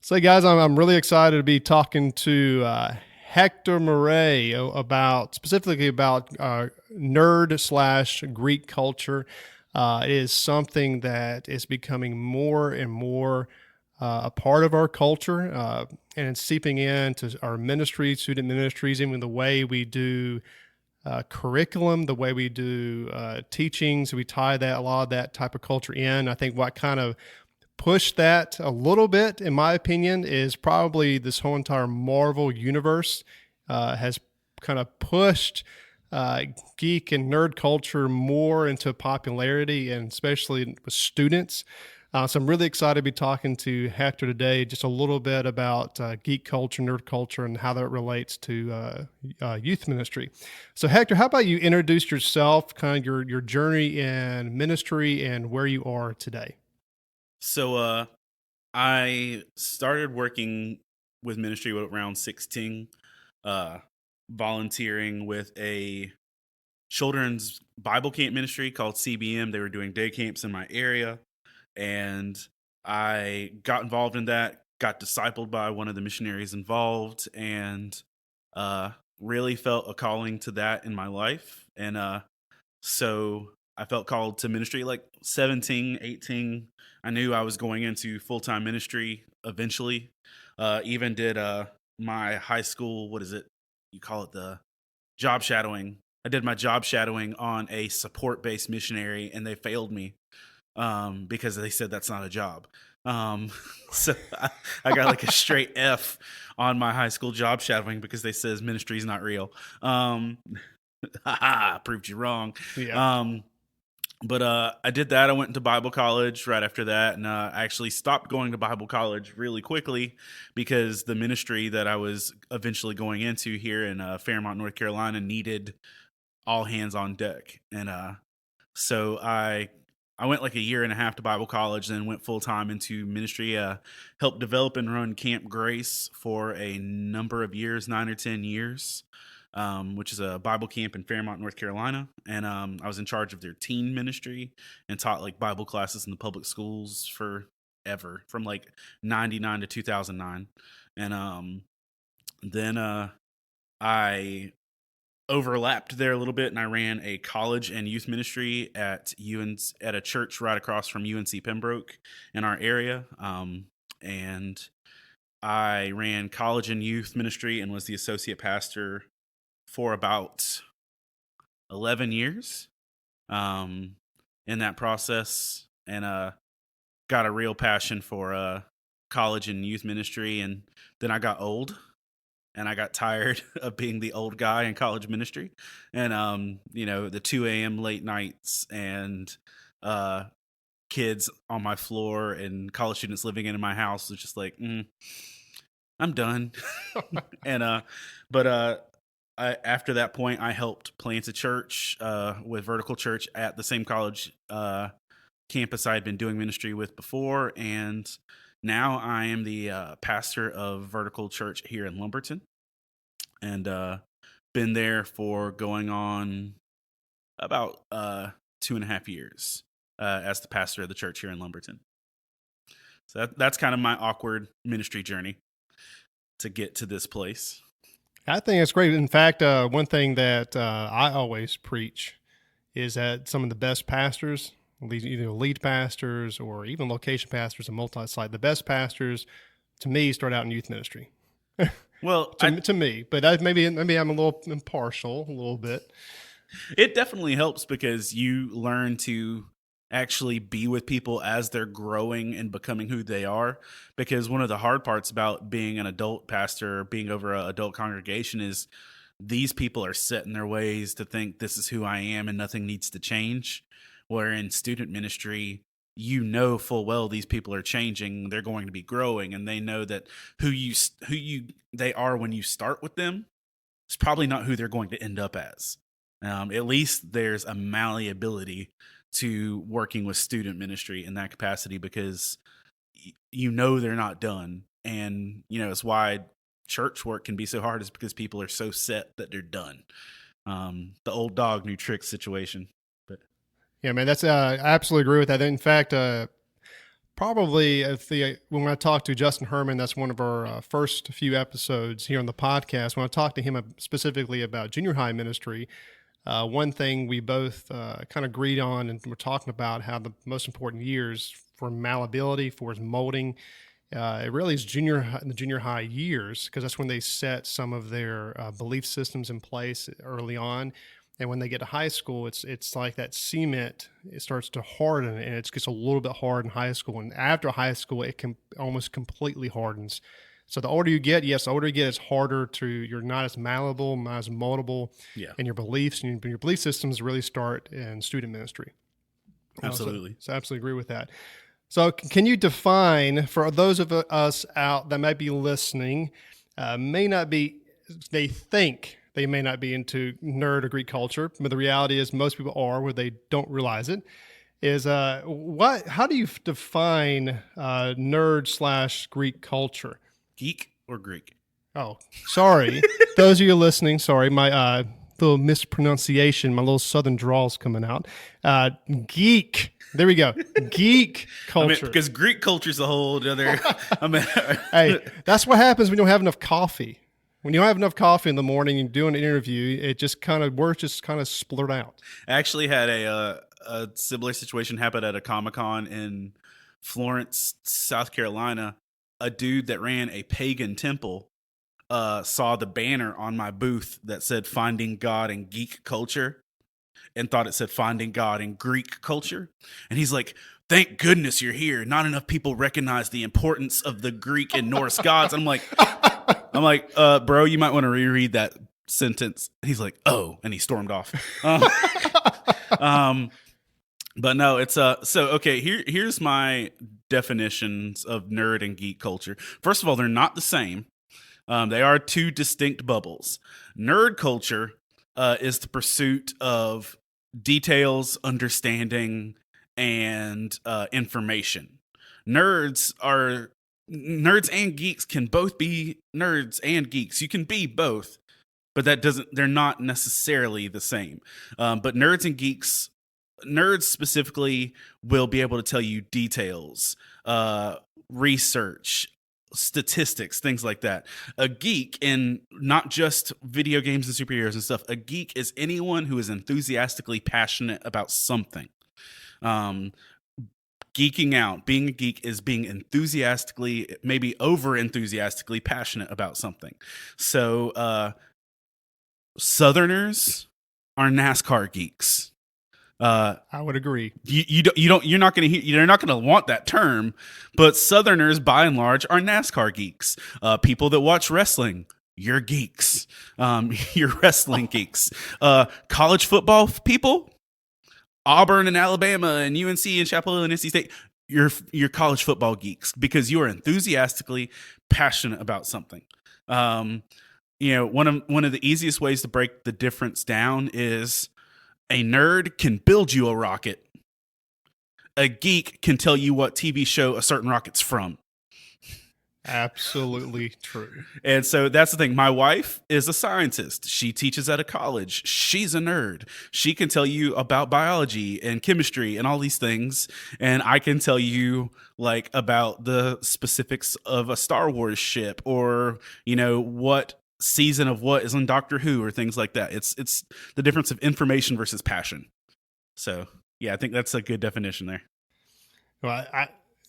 So, guys, I'm really excited to be talking to Hector Miray about specifically about nerd slash Greek culture. It is something that is becoming more and more a part of our culture, and it's seeping into our ministries, student ministries, even the way we do curriculum, the way we do teachings. We tie that a lot of that type of culture in. I think what kind of push that a little bit, in my opinion, is probably this whole entire Marvel universe has kind of pushed geek and nerd culture more into popularity, and especially with students. So I'm really excited to be talking to Hector today, just a little bit about geek culture, nerd culture, and how that relates to youth ministry. So Hector, how about you introduce yourself, kind of your journey in ministry and where you are today? So I started working with ministry around 16, uh, volunteering with a children's Bible camp ministry called CBM. They were doing day camps in my area, and I got involved in that, got discipled by one of the missionaries involved, and uh, really felt a calling to that in my life. And so I felt called to ministry like 17, 18. I knew I was going into full-time ministry eventually. Even did my high school, what is it? You call it the job shadowing. I did my job shadowing on a support-based missionary, and they failed me because they said that's not a job. Um, so I got like a straight F on my high school job shadowing because they says ministry is not real. Proved you wrong. Yeah. Um, but I did that. I went into Bible college right after that, and I actually stopped going to Bible college really quickly because the ministry that I was eventually going into here in Fairmont, North Carolina, needed all hands on deck, and so I went like a year and a half to Bible college, then went full time into ministry. Helped develop and run Camp Grace for a number of years, 9 or 10 years, which is a Bible camp in Fairmont, North Carolina. And I was in charge of their teen ministry and taught like Bible classes in the public schools forever, from like 99 to 2009. And then I overlapped there a little bit, and I ran a college and youth ministry at at a church right across from UNC Pembroke in our area. And I ran college and youth ministry and was the associate pastor for about 11 years um, in that process, and got a real passion for college and youth ministry. And then I got old, and I got tired of being the old guy in college ministry, and the 2 a.m. late nights, and uh, kids on my floor, and college students living in my house. Was just like, I'm done. And after that point, I helped plant a church with Vertical Church at the same college campus I had been doing ministry with before, and now I am the pastor of Vertical Church here in Lumberton, and been there for going on about 2.5 years as the pastor of the church here in Lumberton. So that's kind of my awkward ministry journey to get to this place. I think it's great. In fact, one thing that I always preach is that some of the best pastors, either lead pastors or even location pastors and multi-site, the best pastors, to me, start out in youth ministry. Well, to me, but maybe I'm a little impartial, a little bit. It definitely helps because you learn to actually be with people as they're growing and becoming who they are. Because one of the hard parts about being an adult pastor, being over an adult congregation, is these people are set in their ways to think this is who I am and nothing needs to change. Where in student ministry, you know full well these people are changing, they're going to be growing, and they know that who they are when you start with them is probably not who they're going to end up as. At least there's a malleability to working with student ministry in that capacity, because they're not done. And it's why church work can be so hard, is because people are so set that they're done. The old dog, new tricks situation. But yeah, man, that's I absolutely agree with that. In fact, probably when I talked to Justin Herman, that's one of our first few episodes here on the podcast. When I talked to him specifically about junior high ministry, one thing we both kind of agreed on, and we're talking about how the most important years for malleability, for his molding, it really is the junior high years, because that's when they set some of their belief systems in place early on. And when they get to high school, it's like that cement, it starts to harden, and it gets a little bit hard in high school. And after high school, it can almost completely hardens. So the older you get, it's harder you're not as malleable, not as moldable. Yeah. And your beliefs and your belief systems really start in student ministry. Absolutely. So I absolutely agree with that. So can you define, for those of us out that might be listening, they think they may not be into nerd or Greek culture, but the reality is most people are, where they don't realize it, is how do you define nerd / Greek culture? Geek or Greek? Oh, sorry. Those of you listening, sorry, my little mispronunciation, my little southern drawl's coming out. Geek. There we go. Geek culture. Because Greek culture is a whole other. Hey, that's what happens when you don't have enough coffee. When you don't have enough coffee in the morning and doing an interview, words just kind of splurt out. I actually had a similar situation happen at a Comic-Con in Florence, South Carolina. A dude that ran a pagan temple saw the banner on my booth that said "Finding God in Geek Culture," and thought it said "Finding God in Greek Culture." And he's like, "Thank goodness you're here. Not enough people recognize the importance of the Greek and Norse gods." I'm like, bro, you might want to reread that sentence. He's like, "Oh," and he stormed off. But no, it's so okay. Here's my definitions of nerd and geek culture. First of all, they're not the same. They are two distinct bubbles. Nerd culture is the pursuit of details, understanding, and information. Nerds and geeks can both be nerds and geeks. You can be both, but they're not necessarily the same. But nerds specifically will be able to tell you details, research, statistics, things like that. A geek, in not just video games and superheroes and stuff, a geek is anyone who is enthusiastically passionate about something. Geeking out, being a geek, is being enthusiastically, maybe over enthusiastically passionate about something. So Southerners are NASCAR geeks. I would agree. You're not going to want that term, but Southerners by and large are NASCAR geeks. People that watch wrestling, you're geeks. You're wrestling geeks. College football people, Auburn and Alabama and UNC and Chapel Hill and NC State, you're college football geeks because you are enthusiastically passionate about something. One of the easiest ways to break the difference down is a nerd can build you a rocket. A geek can tell you what TV show a certain rocket's from. Absolutely true. And so that's the thing. My wife is a scientist. She teaches at a college. She's a nerd. She can tell you about biology and chemistry and all these things. And I can tell you like about the specifics of a Star Wars ship, or, what season of what is on Doctor Who, or things like that. It's the difference of information versus passion. So yeah, I think that's a good definition there. Well,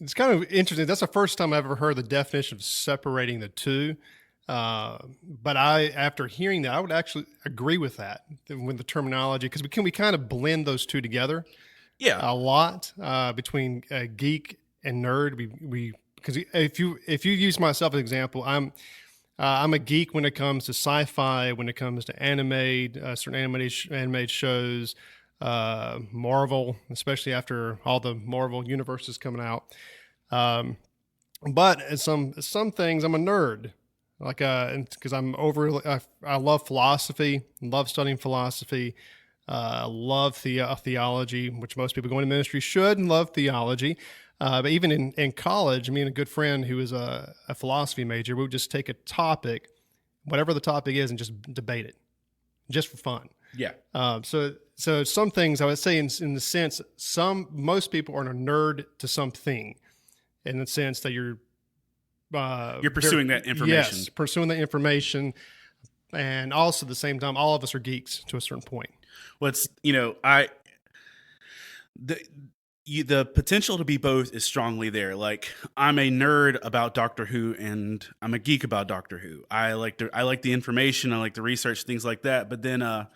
it's kind of interesting. That's the first time I've ever heard the definition of separating the two. But after hearing that, I would actually agree with that, with the terminology, because we kind of blend those two together. Yeah, a lot between geek and nerd. Because if you use myself as an example, I'm a geek when it comes to sci-fi, when it comes to certain animated shows, Marvel, especially after all the Marvel universes coming out. But in some things, I'm a nerd, because I love philosophy, love studying philosophy, love theology, which most people going to ministry should love theology. But even in college, me and a good friend who is a philosophy major, we would just take a topic, whatever the topic is, and just debate it, just for fun. Yeah. So some things I would say in the sense, most people are a nerd to something. in the sense that you're pursuing that information. Yes, pursuing the information, and also at the same time, all of us are geeks to a certain point. What's the potential to be both is strongly there. Like, I'm a nerd about Doctor Who and I'm a geek about Doctor Who. I like the information, I like the research, things like that. But then I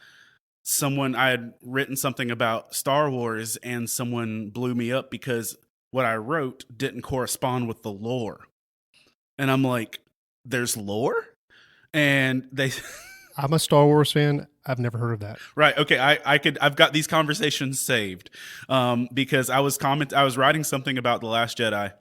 had written something about Star Wars and someone blew me up because what I wrote didn't correspond with the lore. And I'm like, there's lore? And they I'm a Star Wars fan. I've never heard of that. Right. Okay. I've got these conversations saved, because I was writing something about The Last Jedi,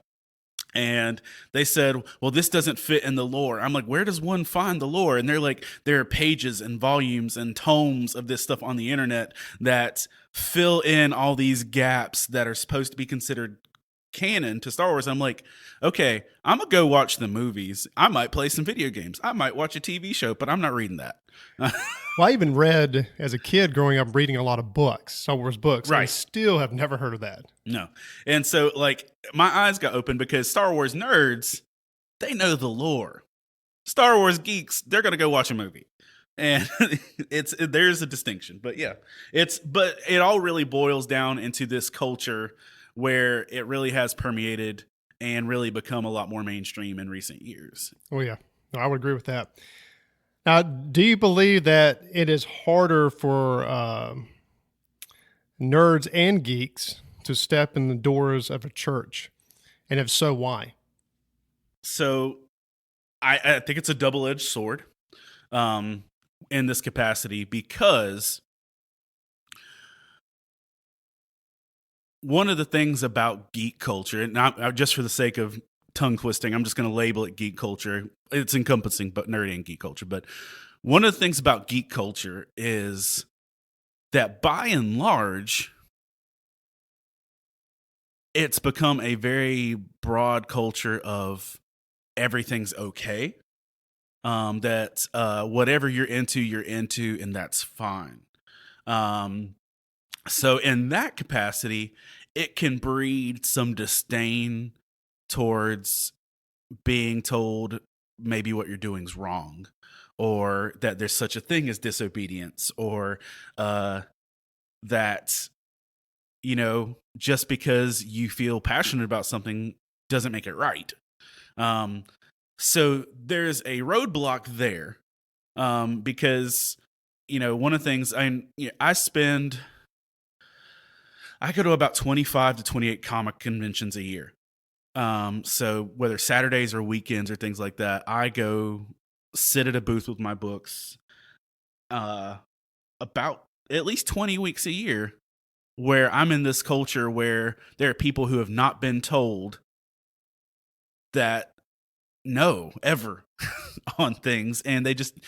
and they said, well, this doesn't fit in the lore. I'm like, where does one find the lore? And they're like, there are pages and volumes and tomes of this stuff on the internet that fill in all these gaps that are supposed to be considered canon to Star Wars. I'm like, okay, I'm gonna go watch the movies. I might play some video games. I might watch a TV show, but I'm not reading that. Well, I even read as a kid growing up reading a lot of books, Star Wars books. Right. I still have never heard of that. No. And so, like, my eyes got open because Star Wars nerds, they know the lore. Star Wars geeks, they're going to go watch a movie. And there's a distinction. But yeah, but it all really boils down into this culture where it really has permeated and really become a lot more mainstream in recent years. Oh, yeah. No, I would agree with that. Now, do you believe that it is harder for nerds and geeks to step in the doors of a church? And if so, why? So I think it's a double-edged sword in this capacity, because one of the things about geek culture, and not just for the sake of tongue twisting, I'm just going to label it geek culture. It's encompassing but nerdy and geek culture. But one of the things about geek culture is that by and large, it's become a very broad culture of everything's okay. That whatever you're into, and that's fine. So in that capacity, it can breed some disdain towards being told maybe what you're doing is wrong, or that there's such a thing as disobedience, or that, just because you feel passionate about something doesn't make it right. So there's a roadblock there, because, one of the things I go to about 25 to 28 comic conventions a year. So whether Saturdays or weekends or things like that, I go sit at a booth with my books, about at least 20 weeks a year, where I'm in this culture where there are people who have not been told that no ever on things, and they just,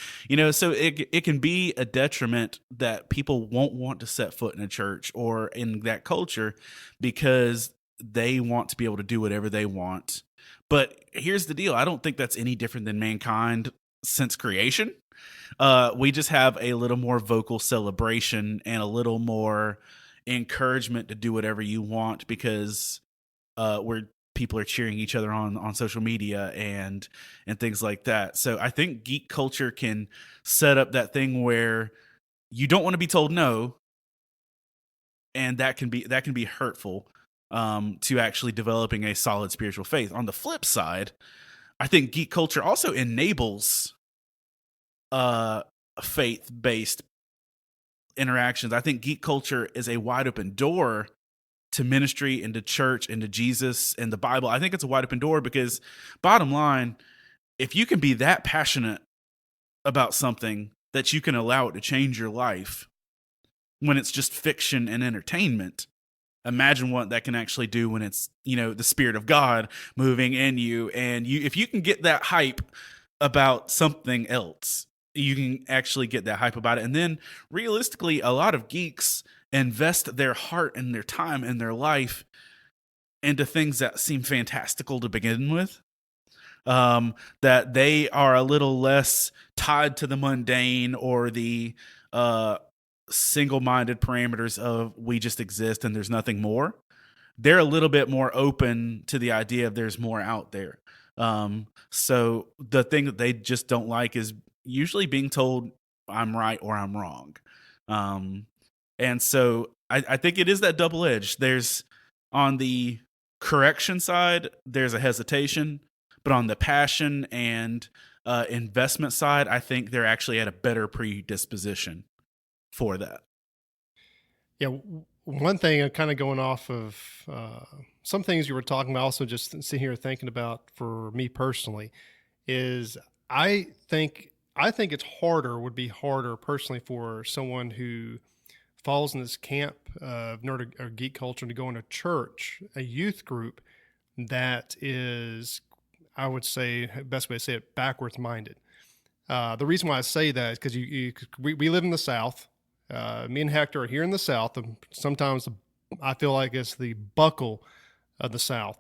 so it can be a detriment that people won't want to set foot in a church or in that culture because they want to be able to do whatever they want. But here's the deal. I don't think that's any different than mankind since creation. We just have a little more vocal celebration and a little more encouragement to do whatever you want because people are cheering each other on social media and things like that. So I think geek culture can set up that thing where you don't want to be told no, and that can be hurtful to actually developing a solid spiritual faith. On the flip side, I think geek culture also enables faith-based interactions. I think geek culture is a wide open door to ministry and to church and to Jesus and the Bible. I think it's a wide open door because, bottom line, if you can be that passionate about something that you can allow it to change your life when it's just fiction and entertainment, imagine what that can actually do when it's, the Spirit of God moving in you. And if you can get that hype about something else, you can actually get that hype about it. And then realistically, a lot of geeks invest their heart and their time and their life into things that seem fantastical to begin with. That they are a little less tied to the mundane or the single-minded parameters of we just exist and there's nothing more. they're a little bit more open to the idea of there's more out there. So the thing that they just don't like is usually being told I'm right or I'm wrong. Um, and so I think it is that double edge. There's on the correction side, there's a hesitation, but on the passion and investment side, I think they're actually at a better predisposition for that. Yeah, one thing, kind of going off of some things you were talking about, also just sitting here thinking about for me personally, is I think it's harder, would be harder personally for someone who falls in this camp of nerd or geek culture to go in a church, a youth group that is, I would say, best way to say it, backwards minded. The reason why I say that is because we live in the South. Me and Hector are here in the South. And sometimes I feel like it's the buckle of the South,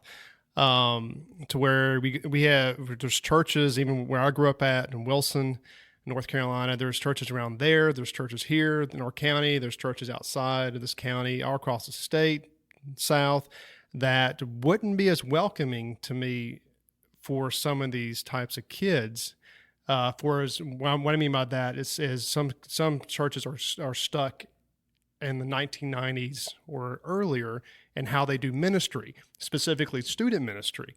to where there's churches, even where I grew up at in Wilson, North Carolina. There's churches around there. There's churches here in our county. There's churches outside of this county, all across the state, South, that wouldn't be as welcoming to me for some of these types of kids. What I mean by that is some churches are stuck in the 1990s or earlier and how they do ministry, specifically student ministry.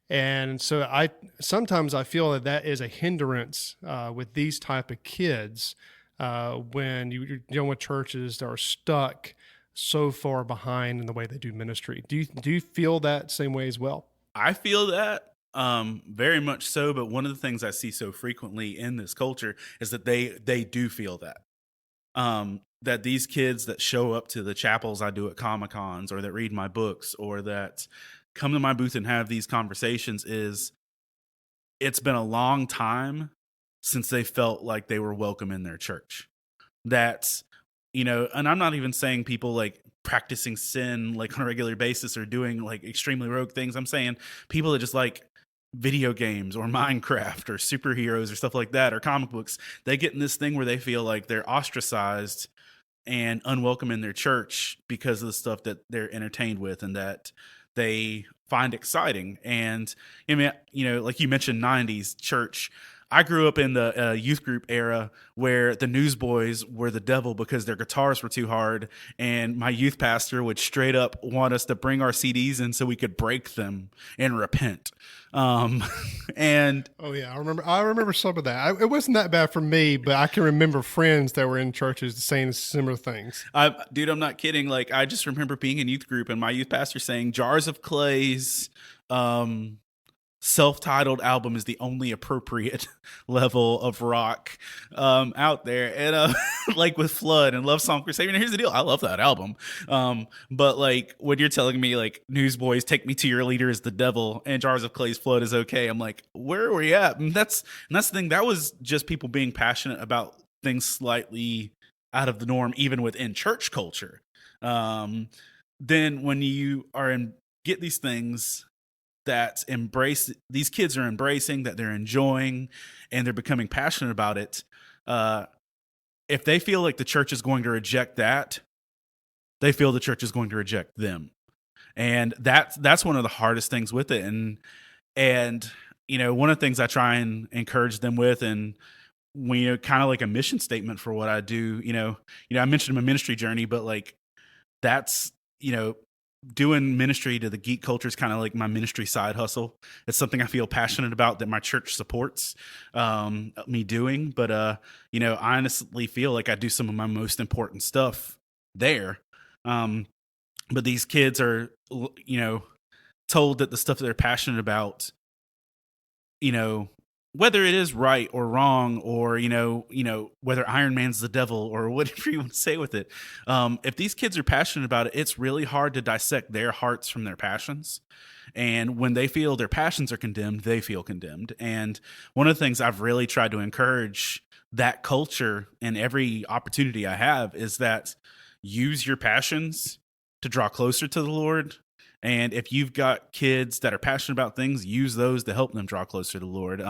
And so sometimes I feel that is a hindrance with these type of kids when you're dealing with churches that are stuck so far behind in the way they do ministry. Do you feel that same way as well? I feel that very much so, but one of the things I see so frequently in this culture is that they do feel that. That these kids that show up to the chapels I do at Comic Cons, or that read my books, or that come to my booth and have these conversations, it's been a long time since they felt like they were welcome in their church. That's, and I'm not even saying people like practicing sin like on a regular basis or doing like extremely rogue things. I'm saying people that just like video games or Minecraft or superheroes or stuff like that, or comic books. They get in this thing where they feel like they're ostracized and unwelcome in their church because of the stuff that they're entertained with and that they find exciting. And I mean, like you mentioned, 90s church. I grew up in the youth group era where the newsboys were the devil because their guitars were too hard, and my youth pastor would straight up want us to bring our CDs in so we could break them and repent. And oh yeah, I remember some of that. It wasn't that bad for me, but I can remember friends that were in churches saying similar things. Dude, I'm not kidding. Like, I just remember being in youth group and my youth pastor saying Jars of Clay's self-titled album is the only appropriate level of rock out there, and like with Flood and Love Song for Savior. And here's the deal, I love that album, but like when you're telling me like Newsboys Take Me to Your Leader is the devil and Jars of Clay's Flood is okay, I'm like, where are we at? And that's the thing. That was just people being passionate about things slightly out of the norm, even within church culture. Then when you are get these things that these kids are embracing, that they're enjoying, and they're becoming passionate about it, if they feel like the church is going to reject that, they feel the church is going to reject them. And that's one of the hardest things with it. And one of the things I try and encourage them with, and when kind of like a mission statement for what I do, I mentioned my ministry journey, but like that's, doing ministry to the geek culture is kind of like my ministry side hustle. It's something I feel passionate about that my church supports me doing. But, I honestly feel like I do some of my most important stuff there. But these kids are, told that the stuff that they're passionate about, whether it is right or wrong, or whether Iron Man's the devil or whatever you want to say with it, if these kids are passionate about it, it's really hard to dissect their hearts from their passions. And when they feel their passions are condemned, they feel condemned. And one of the things I've really tried to encourage that culture in every opportunity I have is that use your passions to draw closer to the Lord. And if you've got kids that are passionate about things, use those to help them draw closer to the Lord.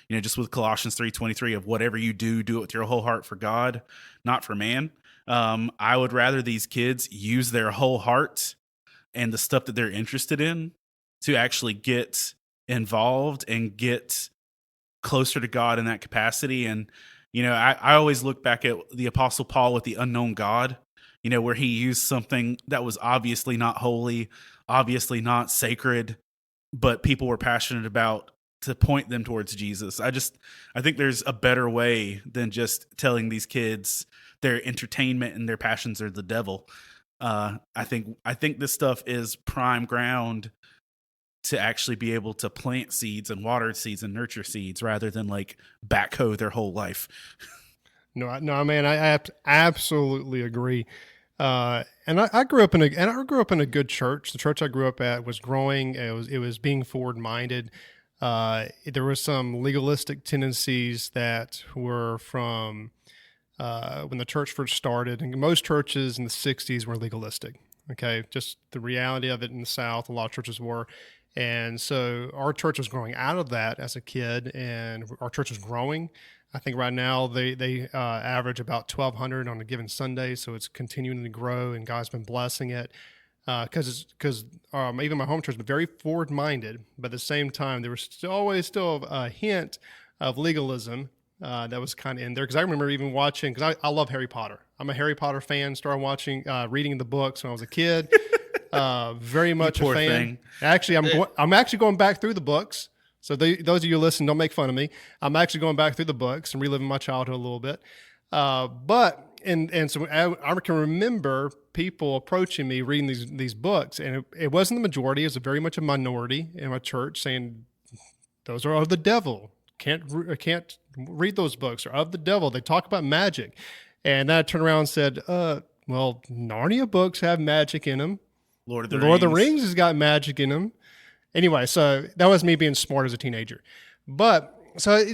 Just with Colossians 3:23 of whatever you do, do it with your whole heart for God, not for man. I would rather these kids use their whole heart and the stuff that they're interested in to actually get involved and get closer to God in that capacity. And, I always look back at the Apostle Paul with the unknown God, where he used something that was obviously not holy, obviously not sacred, but people were passionate about to point them towards Jesus. I think there's a better way than just telling these kids their entertainment and their passions are the devil. I think this stuff is prime ground to actually be able to plant seeds and water seeds and nurture seeds rather than like backhoe their whole life. No, man, I absolutely agree. And I grew up in a good church. The church I grew up at was growing. It was being forward minded. There were some legalistic tendencies that were from when the church first started, and most churches in the '60s were legalistic. Okay, just the reality of it in the South, a lot of churches were. And so our church was growing out of that as a kid, and our church is growing. I think right now they average about 1,200 on a given Sunday, so it's continuing to grow, and God's been blessing it. Because even my home church was very forward minded, but at the same time there was always a hint of legalism that was kind of in there. Because I remember even watching, because I love Harry Potter. I'm a Harry Potter fan. Started watching, reading the books when I was a kid. Very much a fan. Thing. Actually, I'm actually going back through the books. So those of you listening, don't make fun of me. I'm actually going back through the books and reliving my childhood a little bit. So I can remember people approaching me reading these books, and it wasn't the majority. It was very much a minority in my church saying, those are of the devil. Can't read those books. Are of the devil. They talk about magic. And then I turned around and said, well, Narnia books have magic in them. Lord of the Rings has got magic in them. Anyway, so that was me being smart as a teenager. But so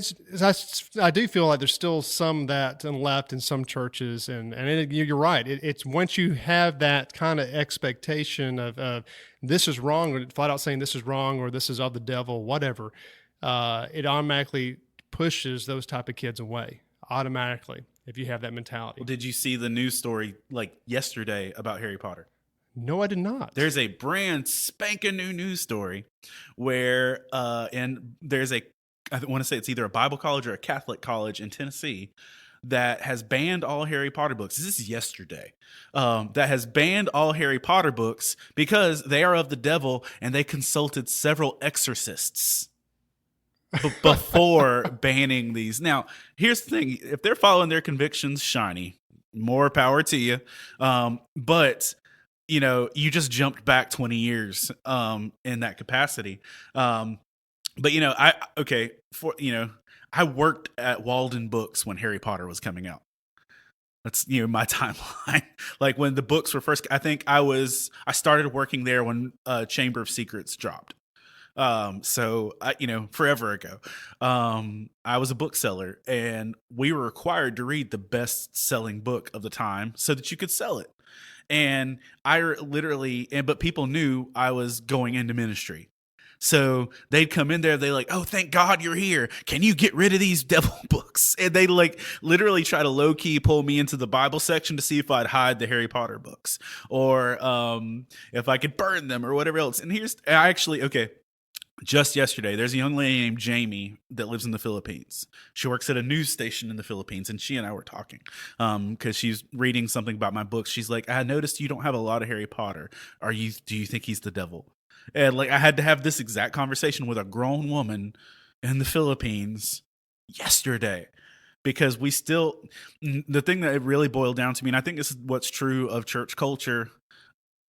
I do feel like there's still some that left in some churches, and you're right. It's once you have that kind of expectation of this is wrong, or flat out saying this is wrong, or this is of the devil, whatever, it automatically pushes those type of kids away automatically if you have that mentality. Well, did you see the news story like yesterday about Harry Potter? No, I did not. There's a brand spanking new news story where, and there's I want to say it's either a Bible college or a Catholic college in Tennessee that has banned all Harry Potter books. This is yesterday. That has banned all Harry Potter books because they are of the devil, and they consulted several exorcists before banning these. Now, here's the thing. If they're following their convictions, shiny, more power to you. But you just jumped back 20 years in that capacity. But I worked at Walden Books when Harry Potter was coming out. That's my timeline. Like when the books were first, I think I started working there when Chamber of Secrets dropped. So forever ago, I was a bookseller, and we were required to read the best-selling book of the time so that you could sell it. And but people knew I was going into ministry. So they'd come in there, they like, oh, thank God you're here. Can you get rid of these devil books? And they like literally try to low key pull me into the Bible section to see if I'd hide the Harry Potter books or if I could burn them or whatever else. And just yesterday, there's a young lady named Jamie that lives in the Philippines. She works at a news station in the Philippines, and she and I were talking because she's reading something about my books. She's like, I noticed you don't have a lot of Harry Potter. Do you think he's the devil? And like, I had to have this exact conversation with a grown woman in the Philippines yesterday because the thing that it really boiled down to me, and I think this is what's true of church culture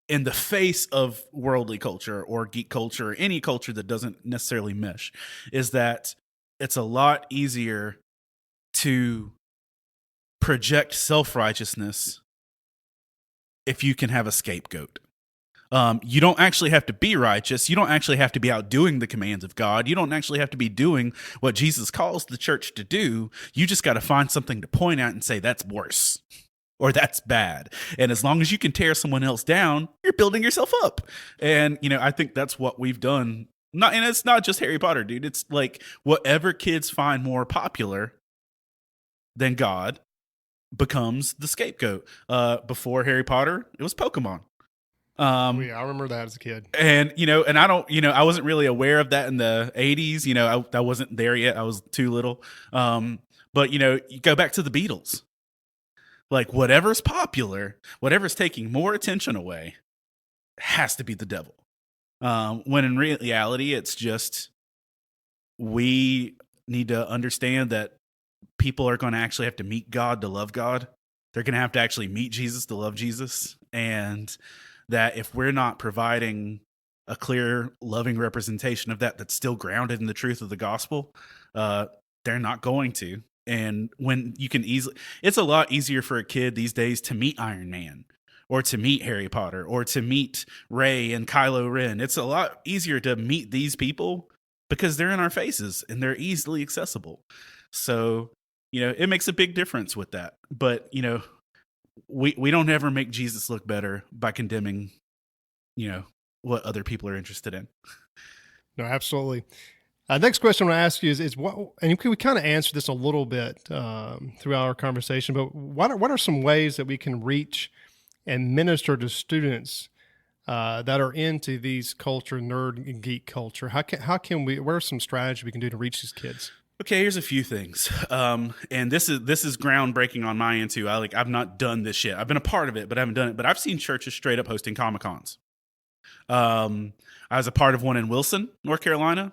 in the face of worldly culture or geek culture or any culture that doesn't necessarily mesh, is that it's a lot easier to project self-righteousness if you can have a scapegoat. You don't actually have to be righteous. You don't actually have to be outdoing the commands of God. You don't actually have to be doing what Jesus calls the church to do. You just got to find something to point at and say, that's worse. Or that's bad. And as long as you can tear someone else down, you're building yourself up. And, I think that's what we've done. And it's not just Harry Potter, dude. It's like whatever kids find more popular than God becomes the scapegoat. Before Harry Potter, it was Pokemon. Oh yeah, I remember that as a kid. And, and I don't, I wasn't really aware of that in the 80s. I wasn't there yet. I was too little. But, you go back to the Beatles. Like, whatever's popular, whatever's taking more attention away, has to be the devil. When in reality, it's just we need to understand that people are going to actually have to meet God to love God. They're going to have to actually meet Jesus to love Jesus. And that if we're not providing a clear, loving representation of that that's still grounded in the truth of the gospel, they're not going to. And when you can easily, it's a lot easier for a kid these days to meet Iron Man or to meet Harry Potter or to meet Rey and Kylo Ren. It's a lot easier to meet these people because they're in our faces and they're easily accessible. So, it makes a big difference with that. But, we don't ever make Jesus look better by condemning, what other people are interested in. No, absolutely. Next question I want to ask you is what, and we kind of answered this a little bit throughout our conversation, but what are some ways that we can reach and minister to students that are into these culture, nerd and geek culture? How can we? What are some strategies we can do to reach these kids? Okay, here's a few things, and this is groundbreaking on my end too. I've not done this yet. I've been a part of it, but I haven't done it. But I've seen churches straight up hosting Comic-Cons. I was a part of one in Wilson, North Carolina.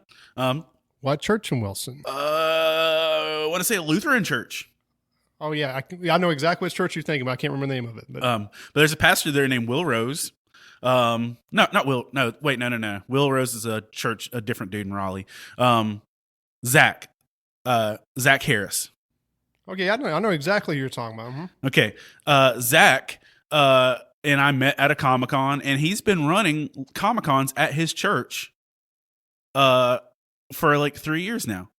What church in Wilson? I want to say a Lutheran church. Oh yeah, I know exactly which church you're thinking about. I can't remember the name of it. But there's a pastor there named Will Rose. No, not Will. No, wait, no. Will Rose is a different dude in Raleigh. Zach Harris. Okay, I know exactly who you're talking about. Mm-hmm. Okay, Zach and I met at a Comic-Con, and he's been running Comic-Cons at his church for like 3 years now.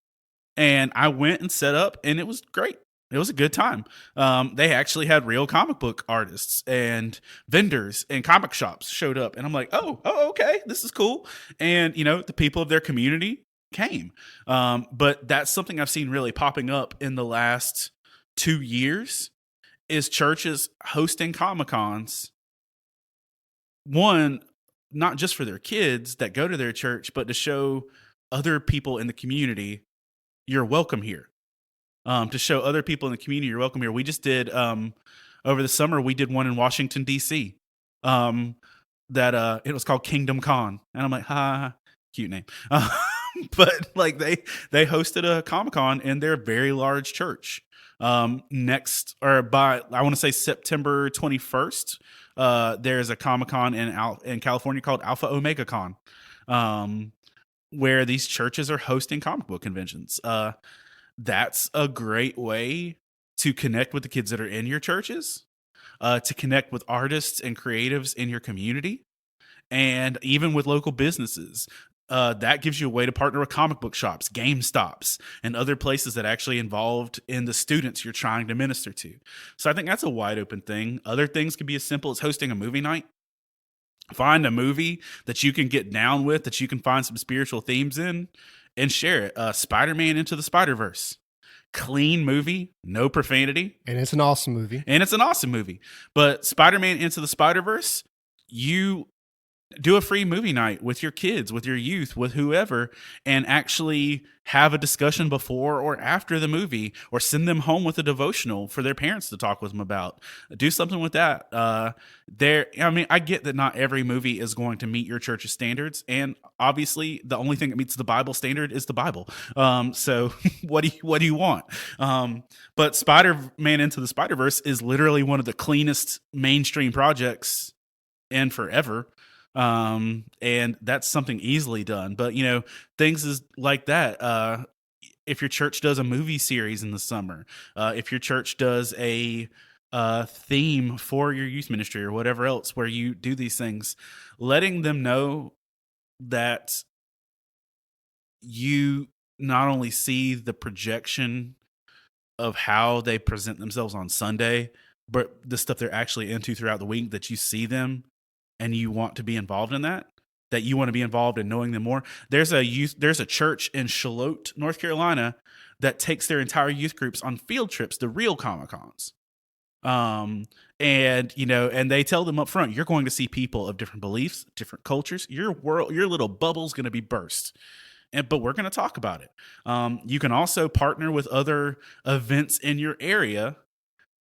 And I went and set up, and it was great. It was a good time. They actually had real comic book artists and vendors and comic shops showed up. And I'm like, oh, okay, this is cool. And, the people of their community came. But that's something I've seen really popping up in the last 2 years is churches hosting Comic-Cons. One, not just for their kids that go to their church, but to show other people in the community, you're welcome here. To show other people in the community you're welcome here. We just did over the summer. We did one in Washington D.C. That it was called Kingdom Con, and I'm like, cute name. But like they hosted a Comic-Con in their very large church. I want to say September 21st. There's a Comic-Con in California called Alpha Omega Con, where these churches are hosting comic book conventions. That's a great way to connect with the kids that are in your churches, to connect with artists and creatives in your community, and even with local businesses. That gives you a way to partner with comic book shops, GameStops, and other places that actually involved in the students you're trying to minister to. So I think that's a wide open thing. Other things can be as simple as hosting a movie night. Find a movie that you can get down with, that you can find some spiritual themes in, and share it. Spider-Man Into the Spider-Verse. Clean movie, no profanity. And it's an awesome movie. But Spider-Man Into the Spider-Verse, you do a free movie night with your kids, with your youth, with whoever, and actually have a discussion before or after the movie, or send them home with a devotional for their parents to talk with them about. Do something with that. I get that not every movie is going to meet your church's standards, and obviously the only thing that meets the Bible standard is the Bible. So what do you want? But Spider-Man Into the Spider-Verse is literally one of the cleanest mainstream projects in forever. And that's something easily done. But things is like that. If your church does a movie series in the summer, if your church does a theme for your youth ministry or whatever else where you do these things, letting them know that you not only see the projection of how they present themselves on Sunday, but the stuff they're actually into throughout the week, that you see them and you want to be involved in that you want to be involved in knowing them more. There's a church in Charlotte, North Carolina, that takes their entire youth groups on field trips to real Comic-Cons. And and they tell them up front, you're going to see people of different beliefs, different cultures. Your little bubble's going to be burst. But we're going to talk about it. You can also partner with other events in your area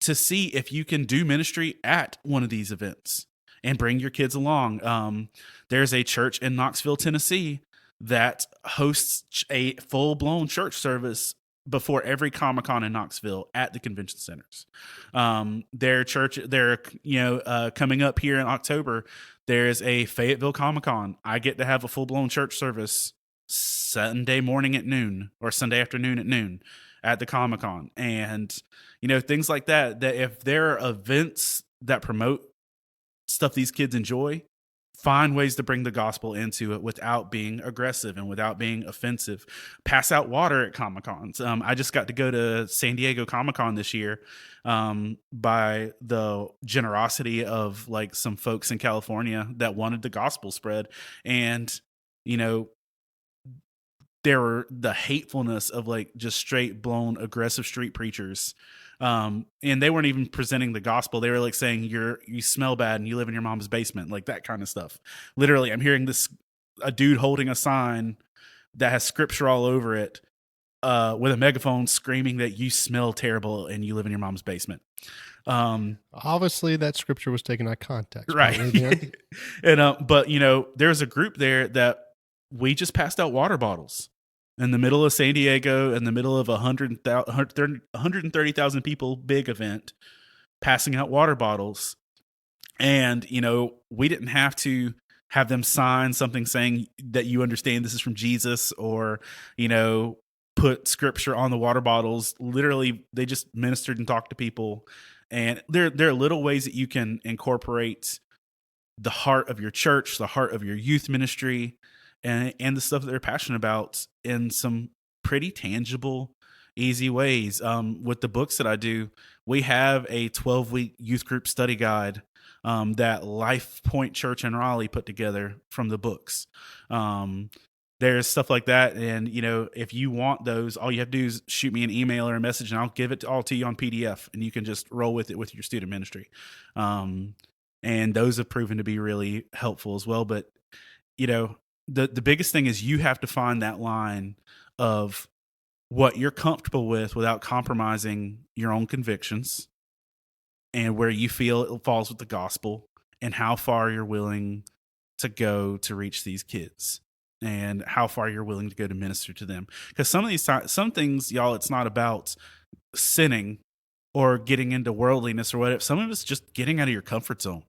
to see if you can do ministry at one of these events and bring your kids along. There's a church in Knoxville, Tennessee that hosts a full-blown church service before every Comic-Con in Knoxville at the convention centers. They're coming up here in October. There's a Fayetteville Comic-Con. I get to have a full-blown church service Sunday morning at noon or Sunday afternoon at noon at the Comic-Con. And things like that if there are events that promote stuff these kids enjoy, find ways to bring the gospel into it without being aggressive and without being offensive. Pass out water at Comic-Cons. I just got to go to San Diego Comic-Con this year by the generosity of like some folks in California that wanted the gospel spread. And, there were the hatefulness of like just straight blown aggressive street preachers. And they weren't even presenting the gospel. They were like saying you smell bad and you live in your mom's basement, like that kind of stuff. Literally, I'm hearing a dude holding a sign that has scripture all over it, with a megaphone screaming that you smell terrible and you live in your mom's basement. Obviously that scripture was taken out of context. Right. And, but there's a group there that we just passed out water bottles in the middle of San Diego, in the middle of 130,000 people big event, passing out water bottles. And, we didn't have to have them sign something saying that you understand this is from Jesus or, put scripture on the water bottles. Literally, they just ministered and talked to people. And there are little ways that you can incorporate the heart of your church, the heart of your youth ministry, and the stuff that they're passionate about in some pretty tangible, easy ways. With the books that I do, we have a 12-week youth group study guide that Life Point Church in Raleigh put together from the books. There's stuff like that. And, if you want those, all you have to do is shoot me an email or a message and I'll give it all to you on PDF and you can just roll with it with your student ministry. And those have proven to be really helpful as well. But, the biggest thing is you have to find that line of what you're comfortable with without compromising your own convictions and where you feel it falls with the gospel and how far you're willing to go to reach these kids and how far you're willing to go to minister to them. Because some things, y'all, it's not about sinning or getting into worldliness or whatever. Some of it's just getting out of your comfort zone,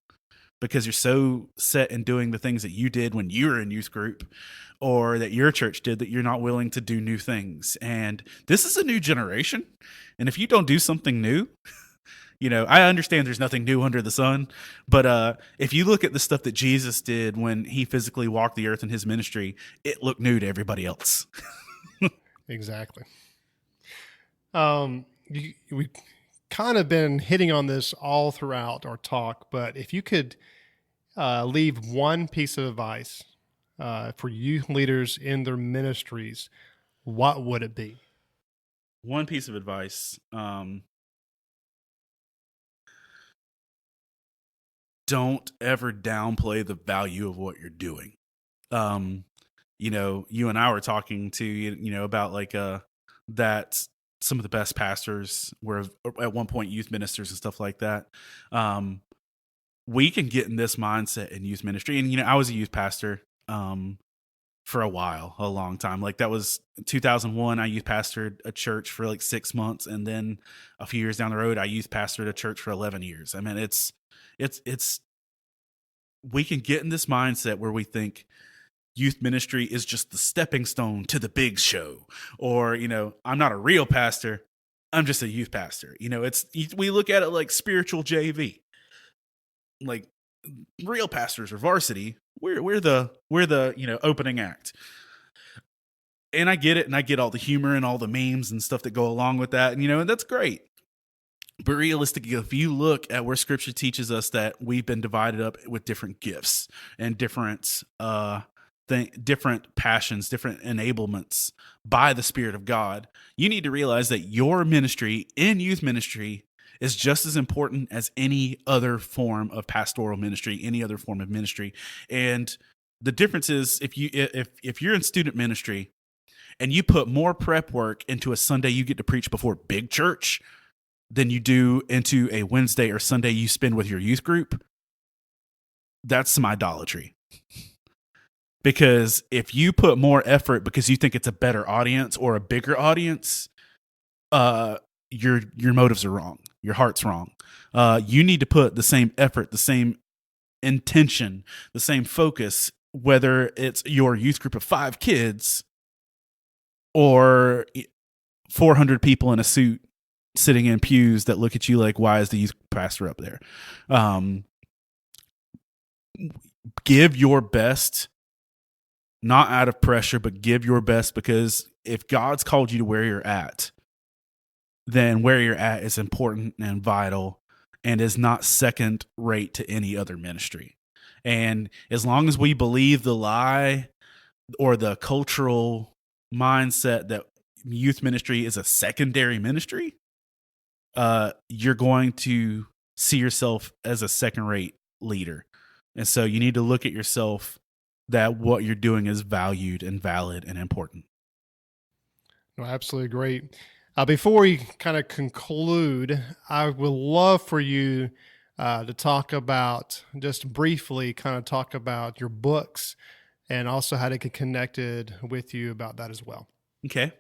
because you're so set in doing the things that you did when you were in youth group or that your church did that you're not willing to do new things. And this is a new generation. And if you don't do something new, I understand there's nothing new under the sun, but if you look at the stuff that Jesus did when he physically walked the earth in his ministry, it looked new to everybody else. Exactly. We kind of been hitting on this all throughout our talk, but if you could leave one piece of advice for youth leaders in their ministries, what would it be? One piece of advice. Don't ever downplay the value of what you're doing. You and I were talking to, about like that some of the best pastors were at one point youth ministers and stuff like that. We can get in this mindset in youth ministry. And, I was a youth pastor for a long time. Like that was 2001. I youth pastored a church for like 6 months. And then a few years down the road, I youth pastored a church for 11 years. I mean, we can get in this mindset where we think youth ministry is just the stepping stone to the big show, or, I'm not a real pastor, I'm just a youth pastor. We look at it like spiritual JV, like real pastors are varsity. We're the opening act. And I get it. And I get all the humor and all the memes and stuff that go along with that. And, that's great. But realistically, if you look at where scripture teaches us that we've been divided up with different gifts and different different passions, different enablements by the Spirit of God, you need to realize that your ministry in youth ministry is just as important as any other form of pastoral ministry, any other form of ministry. And the difference is if you're in student ministry and you put more prep work into a Sunday you get to preach before big church than you do into a Wednesday or Sunday you spend with your youth group, that's some idolatry. Because if you put more effort because you think it's a better audience or a bigger audience, your motives are wrong. Your heart's wrong. You need to put the same effort, the same intention, the same focus, whether it's your youth group of 5 kids or 400 people in a suit sitting in pews that look at you like, why is the youth pastor up there? Give your best, not out of pressure, but give your best, because if God's called you to where you're at, then where you're at is important and vital and is not second rate to any other ministry. And as long as we believe the lie or the cultural mindset that youth ministry is a secondary ministry, you're going to see yourself as a second-rate leader. And so you need to look at yourself that what you're doing is valued and valid and important. No, absolutely great. Before we kind of conclude, I would love for you to talk about, just briefly, kind of talk about your books and also how to get connected with you about that as well. Okay.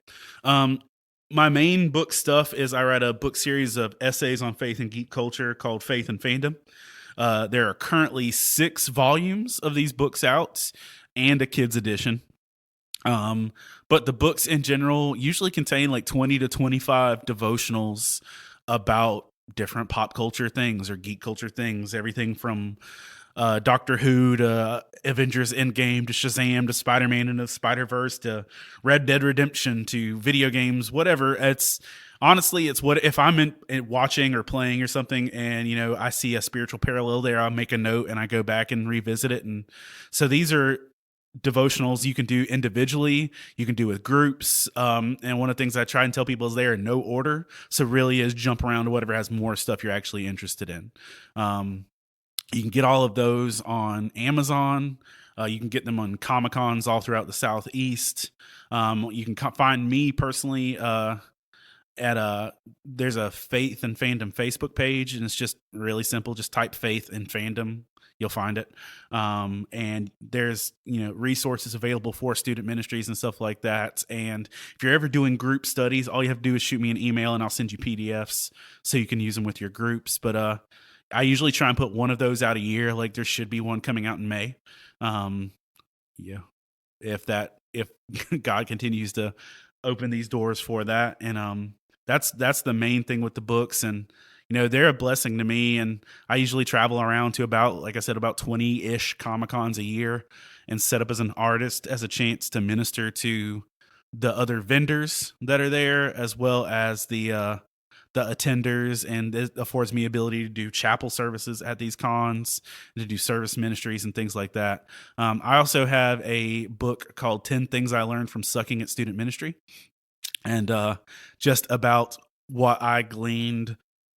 My main book stuff is I write a book series of essays on faith and geek culture called Faith and Fandom. There are currently 6 volumes of these books out and a kids edition. But the books in general usually contain like 20 to 25 devotionals about different pop culture things or geek culture things, everything from Doctor Who to Avengers Endgame to Shazam to Spider-Man and the Spider-Verse to Red Dead Redemption to video games, whatever. It's honestly, it's what if I'm in watching or playing or something and, you know, I see a spiritual parallel there, I'll make a note and I go back and revisit it. And so these are devotionals you can do individually, you can do with groups. And one of the things I try and tell people is they are in no order. So really is jump around to whatever has more stuff you're actually interested in. You can get all of those on Amazon. You can get them on Comic-Cons all throughout the Southeast. You can find me personally there's a Faith and Fandom Facebook page, and it's just really simple. Just type Faith and Fandom. You'll find it. And there's, resources available for student ministries and stuff like that. And if you're ever doing group studies, all you have to do is shoot me an email and I'll send you PDFs so you can use them with your groups. But I usually try and put one of those out a year. Like there should be one coming out in May. If God continues to open these doors for that. And that's the main thing with the books. And they're a blessing to me, and I usually travel around to about 20-ish Comic-Cons a year and set up as an artist as a chance to minister to the other vendors that are there, as well as the attenders, and it affords me ability to do chapel services at these cons, to do service ministries and things like that. I also have a book called 10 Things I Learned from Sucking at Student Ministry, and just about what I gleaned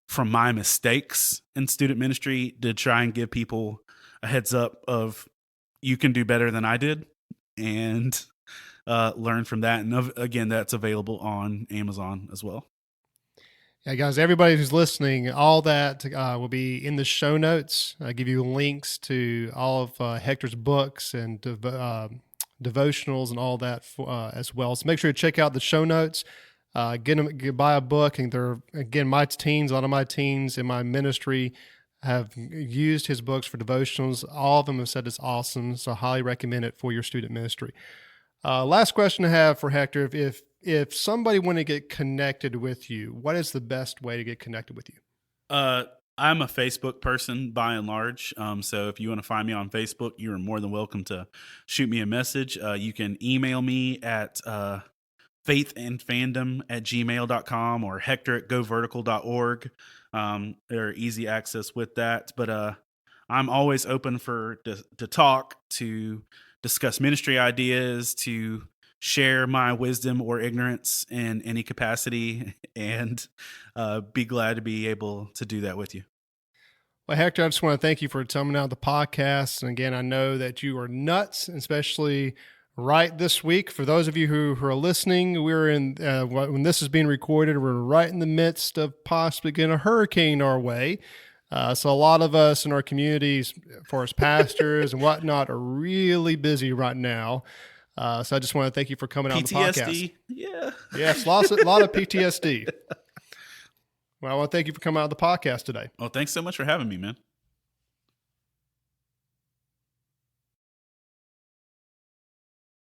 from my mistakes in student ministry to try and give people a heads up of you can do better than I did, and learn from that. And again, that's available on Amazon as well. Yeah, guys, everybody who's listening, all that will be in the show notes. I give you links to all of Hector's books and devotionals and all that as well. So make sure you check out the show notes. Buy a book, and they're, again, a lot of my teens in my ministry have used his books for devotionals. All of them have said it's awesome, so I highly recommend it for your student ministry. Last question I have for Hector: if somebody want to get connected with you, what is the best way to get connected with you? I'm a Facebook person by and large. So if you want to find me on Facebook, you are more than welcome to shoot me a message. You can email me at faithandfandom@gmail.com or hector@govertical.org. There are easy access with that. But I'm always open to talk, to discuss ministry ideas, to share my wisdom or ignorance in any capacity, and be glad to be able to do that with you. Well, Hector, I just want to thank you for coming out the podcast. And again, I know that you are nuts, especially right this week. For those of you who are listening, we're in, when this is being recorded, we're right in the midst of possibly getting a hurricane our way. So a lot of us in our communities, for us pastors and whatnot, are really busy right now. So I just want to thank you for coming on the podcast. PTSD, yeah. Yes, a lot of PTSD. Well, I want to thank you for coming out of the podcast today. Well, thanks so much for having me, man.